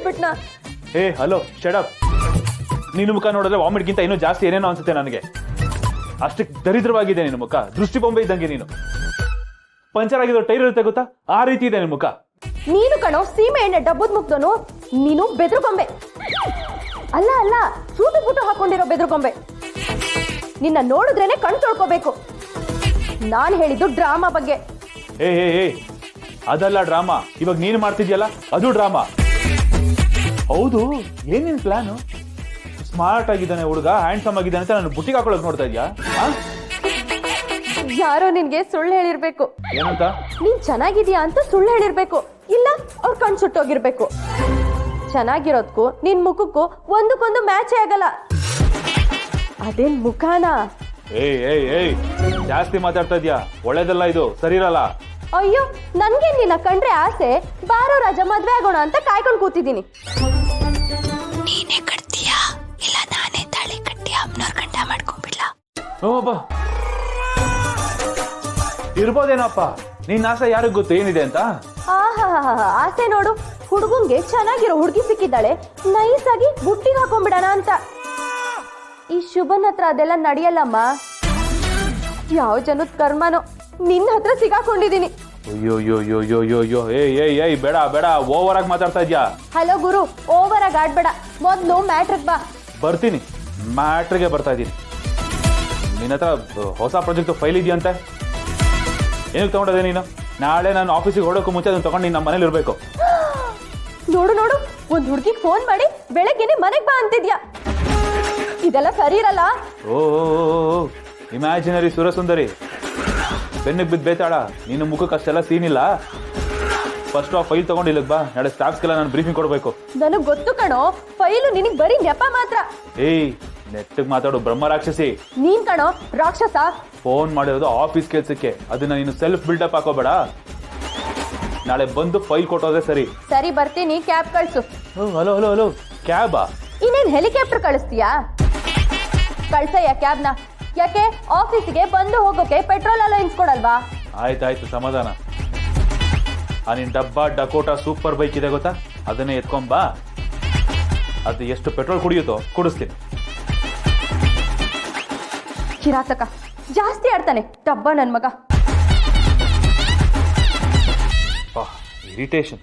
ಹೇಳ್ಬಿಟ್ನಾ? Hey hello shut up. ನಿನ್ನ ಮುಖ ನೋಡಿದ್ರೆ ವಾಮಿಟ್ಗಿಂತ ಇನ್ನೂ ಜಾಸ್ತಿ ಏನೇನೋ ಅನ್ಸುತ್ತೆ ನನಗೆ. ಅಷ್ಟಕ್ಕೆ ದರಿದ್ರವಾಗಿದೆ ನಿನ್ನ ಮುಖ, ದೃಷ್ಟಿ ಬೊಂಬೆ ಇದ್ದಂಗೆ ನೀನು. ಪಂಚರ್ ಆಗಿರೋ ಟೈರ್ ಇರುತ್ತೆ ಗೊತ್ತಾ, ಆ ರೀತಿ ಇದೆ ನಿನ್ನ ಮುಖ. ನೀನು ಕಣೋ ಸೀಮೆ ಎಣ್ಣೆ ಡಬ್ಬದ ಮುಗ್ದೋನು, ನೀನು ಬೆದ್ರುಗೊಂಬೆ. ಅಲ್ಲ ಅಲ್ಲ, ಸೂಟು ಬೂಟು ಹಾಕೊಂಡಿರೋ ಬೆದ್ರುಗೊಂಬೆ. ನಿನ್ನ ನೋಡಿದ್ರೇನೆ ಕಣ್ ತೊಳ್ಕೋಬೇಕು. ನಾನ್ ಹೇಳಿದ್ದು ಡ್ರಾಮಾ ಬಗ್ಗೆ. ಏ ಅದಲ್ಲ ಡ್ರಾಮಾ, ಇವಾಗ ನೀನು ಮಾಡ್ತಿದ್ಯಲ್ಲ ಅದು ಡ್ರಾಮಾ. ಹೌದು, ಏನ್ ನಿನ್ ಪ್ಲಾನು? ಸ್ಮಾರ್ಟ್ ಆಗಿದ್ದಾನೆ ಹುಡುಗ, ಹ್ಯಾಂಡ್ಸಮ್ ಆಗಿದ್ದಾನೆ ಅಂತ ನಾನು ಬುಟ್ಟಿಗೆ ಹಾಕೊಳಕ್ ನೋಡ್ತಾ ಇದ್ಯಾ? ಯಾರೋ ನಿನ್ಗೆ ಸುಳ್ಳು ಹೇಳಿರ್ಬೇಕು. ಏನಂತ? ನೀನ್ ಚೆನ್ನಾಗಿದ್ಯಾ ಅಂತ ಸುಳ್ಳು ಹೇಳಿರ್ಬೇಕು, ಇಲ್ಲ ಅವ್ರ ಕಣ್ ಸುಟ್ಟೋಗಿರ್ಬೇಕು. ಚೆನ್ನಾಗಿರೋದ್ಕು ನಿನ್ ಮುಖಕ್ಕೂ ಒಂದಕ್ಕೊಂದು ಮ್ಯಾಚೇ ಆಗಲ್ಲ. ಅದೇನ್ ಮುಖಾನ? ಏಯ್ ಜಾಸ್ತಿ ಮಾತಾಡ್ತಾ ಇದ್ಯಾ, ಒಳ್ಳೇದಲ್ಲ ಇದು, ಸರಿ ಇರಲ್ಲ. ಅಯ್ಯೋ, ನನ್ಗೆ ನಿನ್ನ ಕಂಡ್ರೆ ಆಸೆ. ಬಾರೋ ರಾಜ, ಮದ್ವೆ ಆಗೋಣ ಅಂತ ಕಾಯ್ಕೊಂಡು ಕೂತಿದ್ದೀನಿ. ನೀನೇ ಕಟ್ತೀಯಾ ಇಲ್ಲ ನಾನೇ ತಾಳಿ ಕಟ್ಟಿ ಅಮ್ಮನವ್ರ ಗಂಟ ಮಾಡ್ಕೊಂಡ್ಬಿಡ್ಲಾ? ಇರ್ಬೋದೇನಪ್ಪ, ನಿನ್ನ ಆಸೆ ಯಾರಿಗ್ ಗೊತ್ತು ಏನಿದೆ ಅಂತ? ಆಹಾ, ಆಸೆ ನೋಡು. ಹುಡುಗಂಗೆ ಚೆನ್ನಾಗಿರೋ ಹುಡುಗಿ ಸಿಕ್ಕಿದ್ದಾಳೆ, ನೈಸ್ ಆಗಿ ಬುಟ್ಟಿಗೆ ಹಾಕೊಂಡ್ಬಿಡೋಣ ಅಂತ. ಈ ಶುಭನ್ ಹತ್ರ ಅದೆಲ್ಲ ನಡೆಯಲ್ಲಮ್ಮ. ಯಾವ ಜನದ ಕರ್ಮನೋ, ನಿನ್ನ ಹತ್ರ ಸಿಗಾಕೊಂಡಿದೀನಿ. ಅಯ್ಯೋ ಏಯ್ ಬೇಡ ಓವರ್ ಆಗಿ ಮಾತಾಡ್ತಾ ಇದ್ಯಾ. ಹಲೋ ಗುರು, ಓವರ್ ಆಗಿ ಆಡ್ಬೇಡ, ಮೊದ್ಲು ಮ್ಯಾಟ್ರಿಕ್ ಬಾ. ಬರ್ತೀನಿ, ಮ್ಯಾಟ್ರಿಗೆ ಬರ್ತಾ ಇದ್ದೀನಿ. ನಿನ್ನ ಹತ್ರ ಹೊಸ ಪ್ರಾಜೆಕ್ಟ್ ಫೈಲ್ ಇದೆಯಂತೆ, ಏನಕ್ಕೆ ತಗೊಂಡದೆ ನೀನು? ನಾಳೆ ನಾನು ಆಫೀಸಿಗೆ ಹೊಡೋಕ್ಕೂ ಮುಂಚೆ ಅದನ್ನು ತಗೊಂಡು ನಮ್ಮ ಮನೇಲಿ ಇರಬೇಕು. ನೋಡು, ಒಂದ್ ಹುಡುಗಿಗೆ ಫೋನ್ ಮಾಡಿ ಬೆಳಗ್ಗೆನೆ ಮನೆಗ್ ಬಾ ಅಂತಿದ್ಯಾ. ಇದೆಲ್ಲ ಸರಿ ಇರಲ್ಲ. ಓ ಇಮ್ಯಾಜಿನರಿ ಸುರಸುಂದರಿ, ಬೆನ್ನಿಗೆ ಬಿದ್ದು ಬೇತಾಳ. ನಿನ್ನ ಮುಖಕ್ಕೆ ಅಷ್ಟೆಲ್ಲ ಸೀನ್ ಇಲ್ಲ. ಫಸ್ಟ್ ಆ ಫೈಲ್ ತಗೊಂಡು ಇಲ್ಲಿಗೆ ಬಾ, ನಾಳೆ ಸ್ಟಾಫ್ಸ್ಗೆಲ್ಲ ನಾನು ಬ್ರೀಫಿಂಗ್ ಕೊಡಬೇಕು. ನನಗ್ ಗೊತ್ತು ಕಣೋ, ಫೈಲು ನಿನಗ್ ಬರೀ ನೆಪ ಮಾತ್ರ. ಏಯ್ ನೆಟ್ಟಗೆ ಮಾತಾಡು ಬ್ರಹ್ಮ ರಾಕ್ಷಸಿ. ನೀನ್ ಕಣೋ ರಾಕ್ಷಸ. ಫೋನ್ ಮಾಡಿರೋದು ಆಫೀಸ್ ಕೆಲ್ಸಕ್ಕೆ, ಅದನ್ನ ನೀನು ಸೆಲ್ಫ್ ಬಿಲ್ಡಪ್ ಹಾಕೋಬೇಡ. ನಾಳೆ ಬಂದು ಫೈಲ್ ಕೊಟ್ಟೋದ್ರೆ ಸರಿ. ಸರಿ, ಬರ್ತೀನಿ, ಕ್ಯಾಬ್ ಕಳ್ಸು. ಹಲೋ ಕ್ಯಾಬಾ? ಇನ್ನೇನ್ ಹೆಲಿಕಾಪ್ಟರ್ ಕಳಿಸ್ತೀಯಾ? ಕಳ್ಸಯ್ಯ ಕ್ಯಾಬ್ನ. ಯಾಕೆ, ಆಫೀಸಿಗೆ ಬಂದು ಹೋಗೋಕೆ ಪೆಟ್ರೋಲ್ ಅಲೈನ್ಸ್ ಕೊಡಲ್ವಾ? ಆಯ್ತಾಯ್ತು, ಸಮಾಧಾನ. ಆ ನಿನ್ ಡಕೋಟಾ ಸೂಪರ್ ಬೈಕ್ ಇದೆ ಗೊತ್ತಾ, ಅದನ್ನೇ ಎತ್ಕೊಂಬಾ. ಅದು ಎಷ್ಟು ಪೆಟ್ರೋಲ್ ಕುಡಿಯುತ್ತೋ ಕುಡಿಸ್ತೀನಿ. ಕಿರಾತಕ ಜಾಸ್ತಿ ಆಡ್ತಾನೆ ಡಬ್ಬ ನನ್ ಮಗ. ಇರಿಟೇಷನ್.